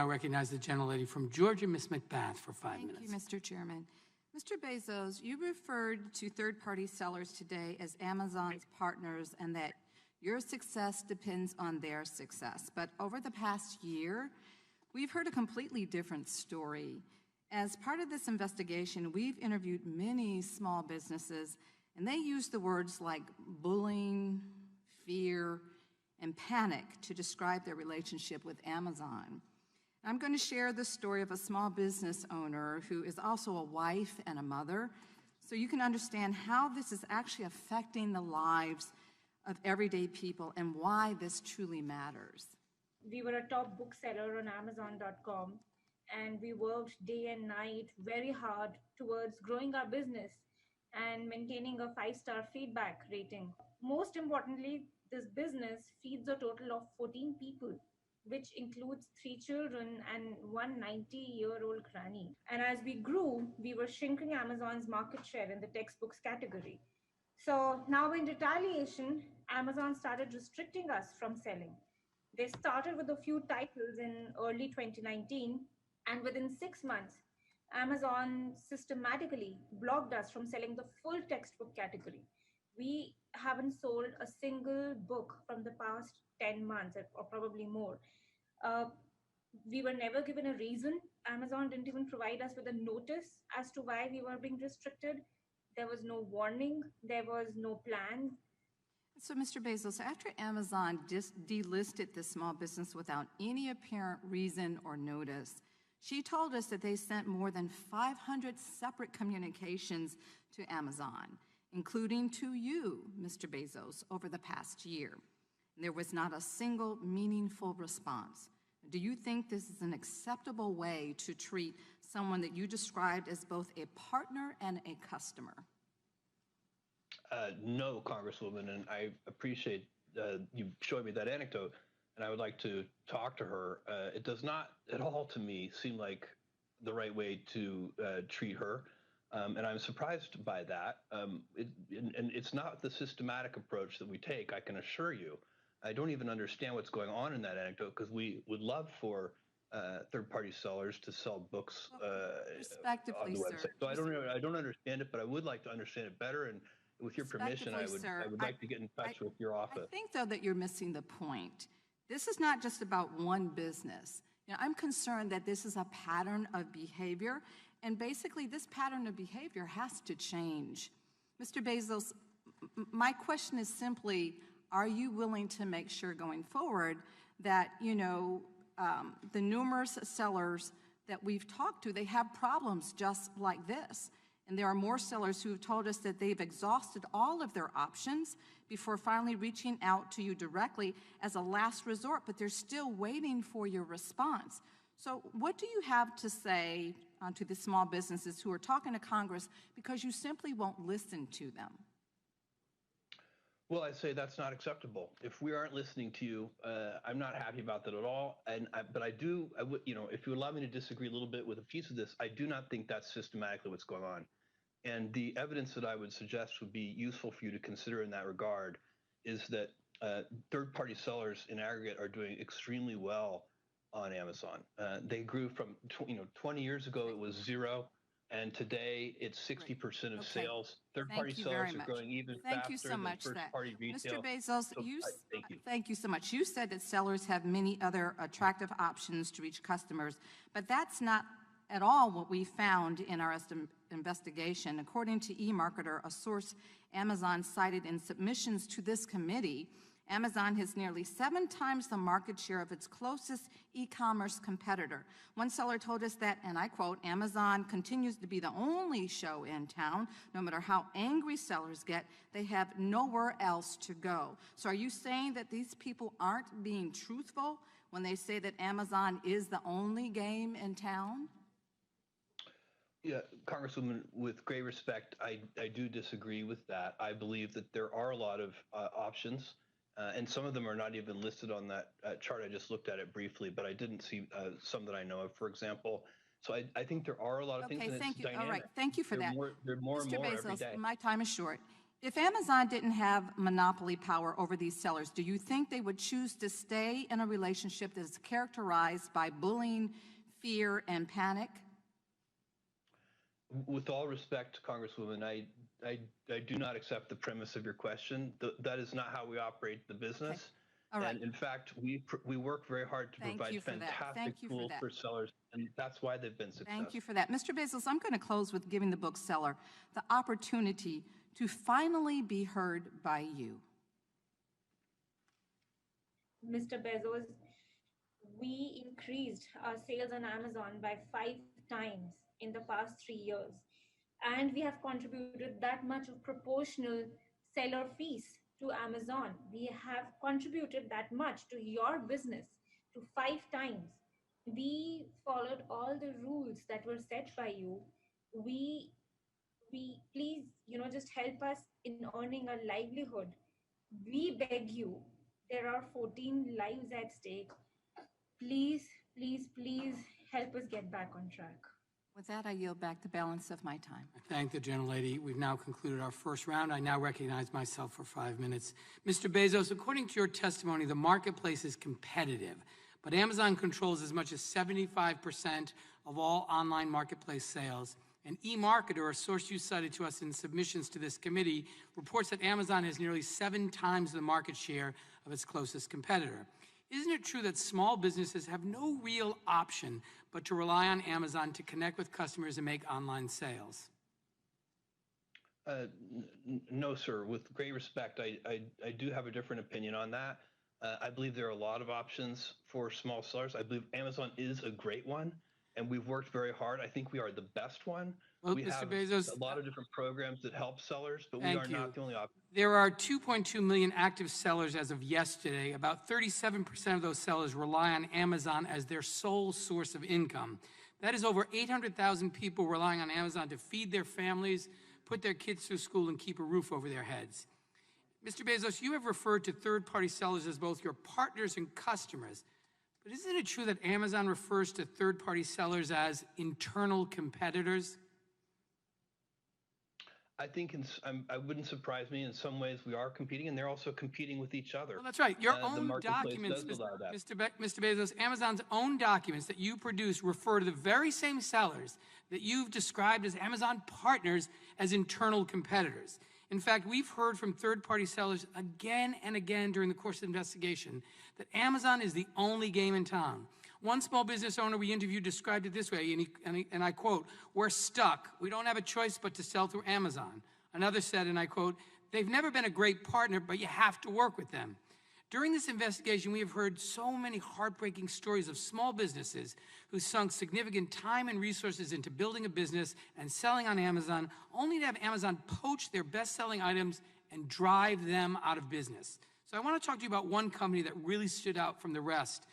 I recognize the gentlelady from Georgia, Ms. McBath, for 5 minutes. Thank you, Mr. Chairman. Mr. Bezos, you referred to third-party sellers today as Amazon's partners and that your success depends on their success. But over the past year, we've heard a completely different story. As part of this investigation, we've interviewed many small businesses, and they use the words like bullying, fear, and panic to describe their relationship with Amazon. I'm going to share the story of a small business owner who is also a wife and a mother, so you can understand how this is actually affecting the lives of everyday people and why this truly matters. We were a top bookseller on Amazon.com, and we worked day and night very hard towards growing our business and maintaining a 5-star feedback rating. Most importantly, this business feeds a total of 14 people, which includes 3 children and one 90-year-old granny. And as we grew, we were shrinking Amazon's market share in the textbooks category. So now in retaliation, Amazon started restricting us from selling. They started with a few titles in early 2019, and within 6 months, Amazon systematically blocked us from selling the full textbook category. We haven't sold a single book from the past 10 months or probably more. We were never given a reason. Amazon didn't even provide us with a notice as to why we were being restricted. There was no warning. There was no plan. So, Mr. Bezos, after Amazon delisted the small business without any apparent reason or notice, she told us that they sent more than 500 separate communications to Amazon, including to you, Mr. Bezos, over the past year. There was not a single meaningful response. Do you think this is an acceptable way to treat someone that you described as both a partner and a customer? No, Congresswoman, and I appreciate you showing me that anecdote, and I would like to talk to her. It does not at all to me seem like the right way to treat her, and I'm surprised by that. And it's not the systematic approach that we take, I can assure you. I don't even understand what's going on in that anecdote, because we would love for third-party sellers to sell books on the website. So I don't understand it, but I would like to understand it better. And with your permission, I would like to get in touch with your office. I think, though, that you're missing the point. This is not just about one business. You know, I'm concerned that this is a pattern of behavior, and basically this pattern of behavior has to change. Mr. Bezos, my question is simply, are you willing to make sure going forward that, you know, the numerous sellers that we've talked to, they have problems just like this? And there are more sellers who have told us that they've exhausted all of their options before finally reaching out to you directly as a last resort, but they're still waiting for your response. So what do you have to say to the small businesses who are talking to Congress because you simply won't listen to them? Well, I say that's not acceptable. If we aren't listening to you, I'm not happy about that at all. But I would, you know, if you allow me to disagree a little bit with a piece of this, I do not think that's systematically what's going on. And the evidence that I would suggest would be useful for you to consider in that regard is that third-party sellers in aggregate are doing extremely well on Amazon. They grew from, 20 years ago it was 0, and today it's 60% of sales. Third-party sellers are growing even faster than first-party retail. Mr. Bezos, thank you so much. You said that sellers have many other attractive options to reach customers, but that's not at all what we found in our investigation. According to eMarketer, a source Amazon cited in submissions to this committee, Amazon has nearly 7 times the market share of its closest e-commerce competitor. One seller told us that, and I quote, Amazon continues to be the only show in town. No matter how angry sellers get, they have nowhere else to go. So are you saying that these people aren't being truthful when they say that Amazon is the only game in town? Yeah, Congresswoman, with great respect, I do disagree with that. I believe that there are a lot of options, and some of them are not even listed on that chart. I just looked at it briefly, but I didn't see some that I know of, for example. So I think there are a lot of things, and it's dynamic. All right, thank you for that. There are more and more every day. My time is short. If Amazon didn't have monopoly power over these sellers, do you think they would choose to stay in a relationship that is characterized by bullying, fear, and panic? With all respect, Congresswoman, I do not accept the premise of your question. That is not how we operate the business. All right. And in fact, we work very hard to Thank provide you for that. fantastic Thank you for tools that. for sellers, and that's why they've been successful. Thank you for that. Mr. Bezos, I'm going to close with giving the bookseller the opportunity to finally be heard by you. Mr. Bezos, we increased our sales on Amazon by 5 times in the past 3 years. And we have contributed that much of proportional seller fees to Amazon. We have contributed that much to your business to 5 times. We followed all the rules that were set by you. We we please, just help us in earning a livelihood. We beg you. There are 14 lives at stake. Please, please, please help us get back on track. With that, I yield back the balance of my time. I thank the gentlelady. We've now concluded our first round. I now recognize myself for 5 minutes. Mr. Bezos, according to your testimony, the marketplace is competitive, but Amazon controls as much as 75% of all online marketplace sales. An eMarketer, a source you cited to us in submissions to this committee, reports that Amazon has nearly 7 times the market share of its closest competitor. Isn't it true that small businesses have no real option but to rely on Amazon to connect with customers and make online sales? No, sir. With great respect, I do have a different opinion on that. I believe there are a lot of options for small sellers. I believe Amazon is a great one, and we've worked very hard. I think we are the best one. Well, we Mr. have Bezos, a lot of different programs that help sellers, but we thank are you. not the only option. There are 2.2 million active sellers as of yesterday. About 37% of those sellers rely on Amazon as their sole source of income. That is over 800,000 people relying on Amazon to feed their families, put their kids through school, and keep a roof over their heads. Mr. Bezos, you have referred to third-party sellers as both your partners and customers. But isn't it true that Amazon refers to third-party sellers as internal competitors? I think I wouldn't surprise me. In some ways, we are competing, and they're also competing with each other. Well, that's right. Your The own marketplace documents, does allow that. Mr. Bezos, Amazon's own documents that you produce refer to the very same sellers that you've described as Amazon partners as internal competitors. In fact, we've heard from third-party sellers again and again during the course of the investigation that Amazon is the only game in town. One small business owner we interviewed described it this way, and I quote, "We're stuck. We don't have a choice but to sell through Amazon." Another said, and I quote, "They've never been a great partner, but you have to work with them." During this investigation, we have heard so many heartbreaking stories of small businesses who sunk significant time and resources into building a business and selling on Amazon, only to have Amazon poach their best-selling items and drive them out of business. So I want to talk to you about one company that really stood out from the rest.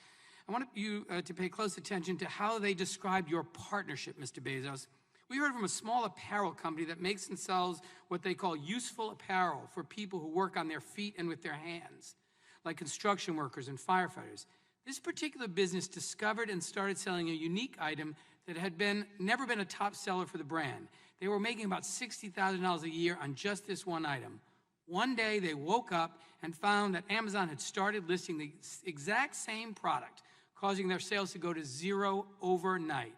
I want you to pay close attention to how they described your partnership, Mr. Bezos. We heard from a small apparel company that makes and sells what they call useful apparel for people who work on their feet and with their hands, like construction workers and firefighters. This particular business discovered and started selling a unique item that had never been a top seller for the brand. They were making about $60,000 a year on just this one item. One day, they woke up and found that Amazon had started listing the exact same product, causing their sales to go to zero overnight.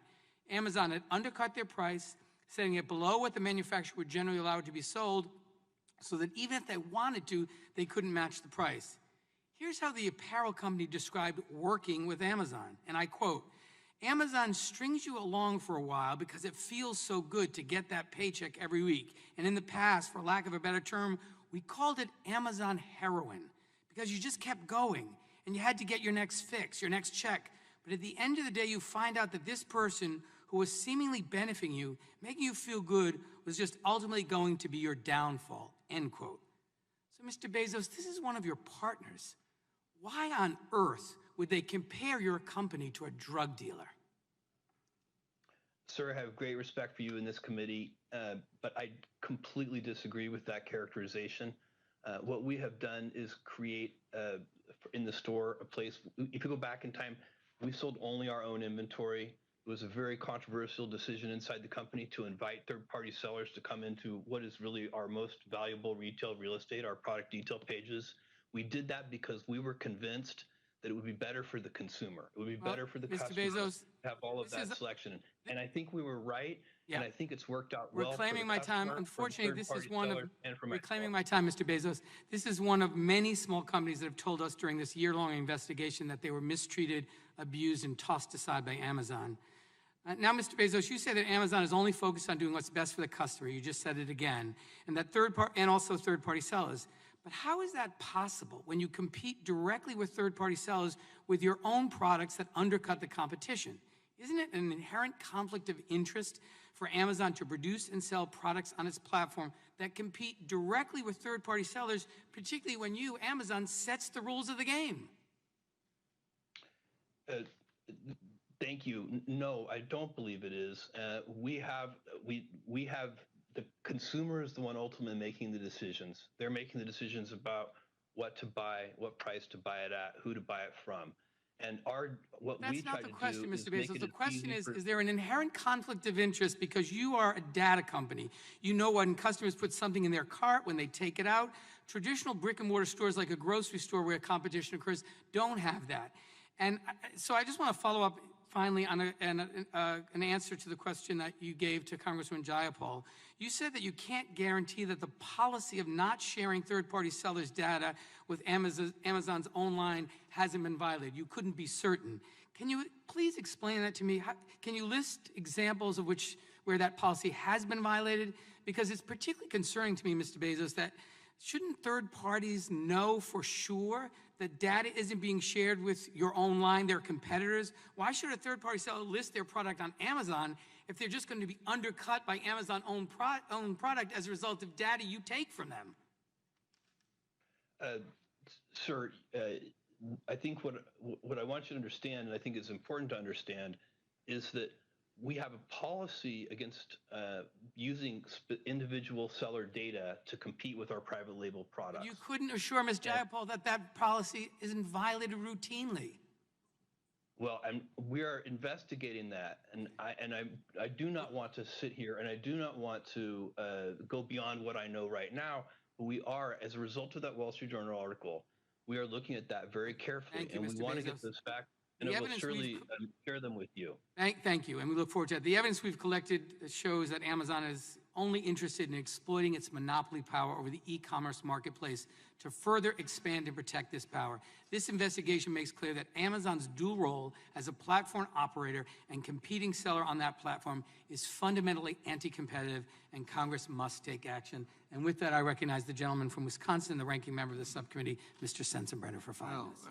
Amazon had undercut their price, setting it below what the manufacturer would generally allow it to be sold, so that even if they wanted to, they couldn't match the price. Here's how the apparel company described working with Amazon, and I quote, "Amazon strings you along for a while because it feels so good to get that paycheck every week. And in the past, for lack of a better term, we called it Amazon heroin because you just kept going and you had to get your next fix, your next check. But at the end of the day, you find out that this person who was seemingly benefiting you, making you feel good, was just ultimately going to be your downfall," end quote. So, Mr. Bezos, this is one of your partners. Why on earth would they compare your company to a drug dealer? Sir, I have great respect for you in this committee, but I completely disagree with that characterization. What we have done is create in the store a place. If you go back in time, we sold only our own inventory. It was a very controversial decision inside the company to invite third-party sellers to come into what is really our most valuable retail real estate, our product detail pages. We did that because we were convinced that it would be better for the consumer. It would be better for the Mr. customer Bezos, to have all of this is that selection. And I think we were right, and Yeah. I think it's worked out well for reclaiming the my time. customer, for the Unfortunately, this is third-party one of seller, and for reclaiming myself. my time, Mr. Bezos. This is one of many small companies that have told us during this year-long investigation that they were mistreated, abused, and tossed aside by Amazon. Now, Mr. Bezos, you say that Amazon is only focused on doing what's best for the customer. You just said it again, and that also third-party sellers. But how is that possible when you compete directly with third-party sellers with your own products that undercut the competition? Isn't it an inherent conflict of interest for Amazon to produce and sell products on its platform that compete directly with third-party sellers, particularly when you, Amazon, sets the rules of the game? Thank you. No, I don't believe it is. We have the consumer is the one ultimately making the decisions. They're making the decisions about what to buy, what price to buy it at, who to buy it from. And what we try to do is make it That's not the question, Mr. Bezos. The question easy is there an inherent conflict of interest because you are a data company? You know when customers put something in their cart, when they take it out. Traditional brick and mortar stores like a grocery store where competition occurs don't have that. And so I just want to follow up finally on an answer to the question that you gave to Congressman Jayapal. You said that you can't guarantee that the policy of not sharing third-party sellers' data with Amazon's own line hasn't been violated. You couldn't be certain. Can you please explain that to me? Can you list examples of where that policy has been violated? Because it's particularly concerning to me, Mr. Bezos, that shouldn't third parties know for sure that data isn't being shared with your own line, their competitors? Why should a third-party seller list their product on Amazon if they're just going to be undercut by Amazon's own product as a result of data you take from them? Sir, I think what I want you to understand, and I think it's important to understand, is that we have a policy against using individual seller data to compete with our private label products. You couldn't assure Ms. Jayapal that that policy isn't violated routinely. Well, we are investigating that, and I do not want to sit here, and I do not want to go beyond what I know right now. But we are, as a result of that Wall Street Journal article, we are looking at that very carefully, Thank you, and Mr. we want to Bezos. get those facts. And I will surely share them with you. Thank you, and we look forward to that. The evidence we've collected shows that Amazon is only interested in exploiting its monopoly power over the e-commerce marketplace to further expand and protect this power. This investigation makes clear that Amazon's dual role as a platform operator and competing seller on that platform is fundamentally anti-competitive, and Congress must take action. And with that, I recognize the gentleman from Wisconsin, the ranking member of the subcommittee, Mr. Sensenbrenner, for 5 minutes.